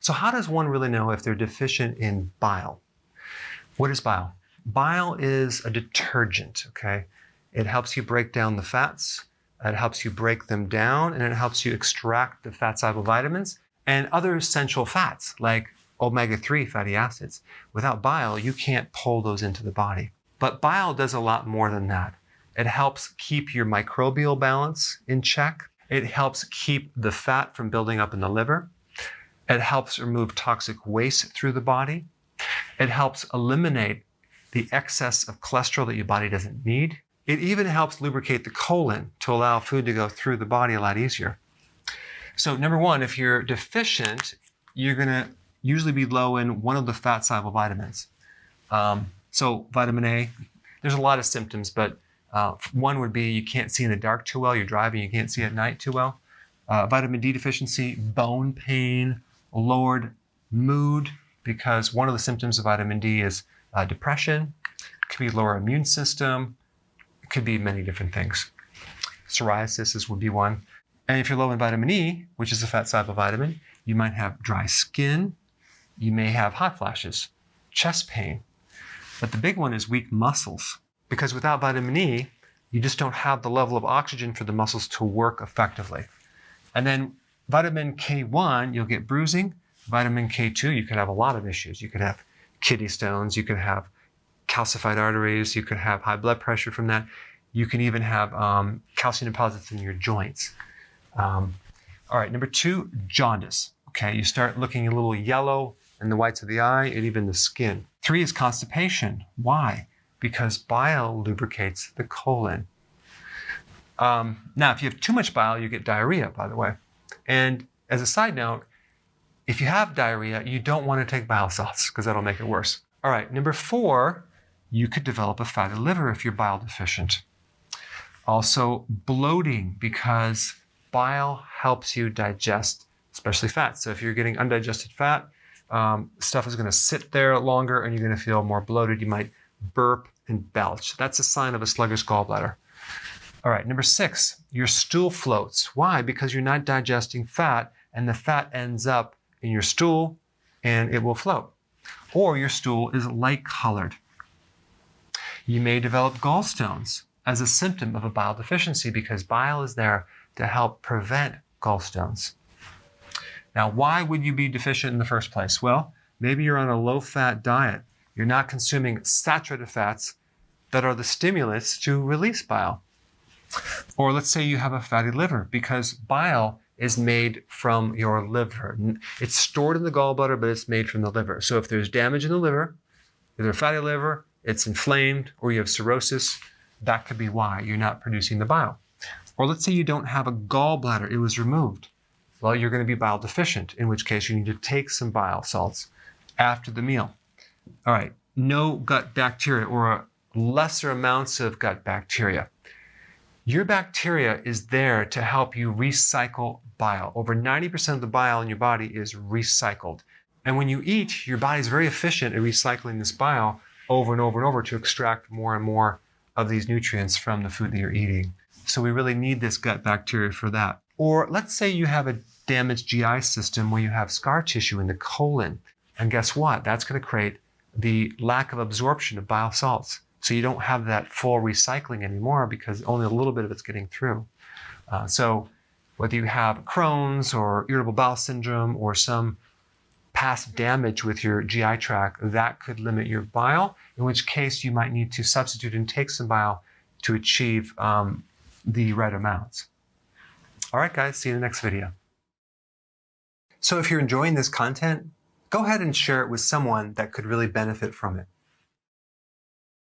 So how does one really know if they're deficient in bile? What is bile? Bile is a detergent, okay? It helps you break down the fats, it helps you break them down, and it helps you extract the fat-soluble vitamins and other essential fats like omega-3 fatty acids. Without bile, you can't pull those into the body. But bile does a lot more than that. It helps keep your microbial balance in check. It helps keep the fat from building up in the liver. It helps remove toxic waste through the body. It helps eliminate the excess of cholesterol that your body doesn't need. It even helps lubricate the colon to allow food to go through the body a lot easier. So number one, if you're deficient, you're going to usually be low in one of the fat-soluble vitamins. So vitamin A, there's a lot of symptoms, but one would be you can't see in the dark too well. You're driving, you can't see at night too well. Vitamin D deficiency, bone pain, lowered mood, because one of the symptoms of vitamin D is depression. It could be lower immune system. It could be many different things. Psoriasis would be one. And if you're low in vitamin E, which is a fat-soluble vitamin, you might have dry skin. You may have hot flashes, chest pain. But the big one is weak muscles, because without vitamin E, you just don't have the level of oxygen for the muscles to work effectively. And then vitamin K1, you'll get bruising. Vitamin K2, you could have a lot of issues. You could have kidney stones, you could have calcified arteries, you could have high blood pressure from that. You can even have calcium deposits in your joints. All right, number two, jaundice. Okay, you start looking a little yellow in the whites of the eye and even the skin. Three is constipation. Why? Because bile lubricates the colon. Now, if you have too much bile, you get diarrhea, by the way. And as a side note, if you have diarrhea, you don't want to take bile salts because that'll make it worse. All right, number four, you could develop a fatty liver if you're bile deficient. Also, bloating, because bile helps you digest, especially fat. So if you're getting undigested fat, stuff is going to sit there longer and you're going to feel more bloated. You might burp and belch. That's a sign of a sluggish gallbladder. All right, number six, your stool floats. Why? Because you're not digesting fat and the fat ends up in your stool and it will float. Or your stool is light colored. You may develop gallstones as a symptom of a bile deficiency because bile is there to help prevent gallstones. Now, why would you be deficient in the first place? Well, maybe you're on a low-fat diet. You're not consuming saturated fats that are the stimulants to release bile. Or let's say you have a fatty liver because bile is made from your liver. It's stored in the gallbladder, but it's made from the liver. So if there's damage in the liver, either a fatty liver, it's inflamed, or you have cirrhosis, that could be why you're not producing the bile. Or let's say you don't have a gallbladder, it was removed. Well, you're going to be bile deficient, in which case you need to take some bile salts after the meal. All right, no gut bacteria or lesser amounts of gut bacteria. Your bacteria is there to help you recycle bile. Over 90% of the bile in your body is recycled. And when you eat, your body is very efficient at recycling this bile over and over and over to extract more and more of these nutrients from the food that you're eating. So we really need this gut bacteria for that. Or let's say you have a damaged GI system where you have scar tissue in the colon. And guess what? That's going to create the lack of absorption of bile salts. So you don't have that full recycling anymore because only a little bit of it's getting through. So whether you have Crohn's or irritable bowel syndrome or some past damage with your GI tract, that could limit your bile, in which case you might need to substitute and take some bile to achieve the right amounts. All right, guys, see you in the next video. So if you're enjoying this content, go ahead and share it with someone that could really benefit from it.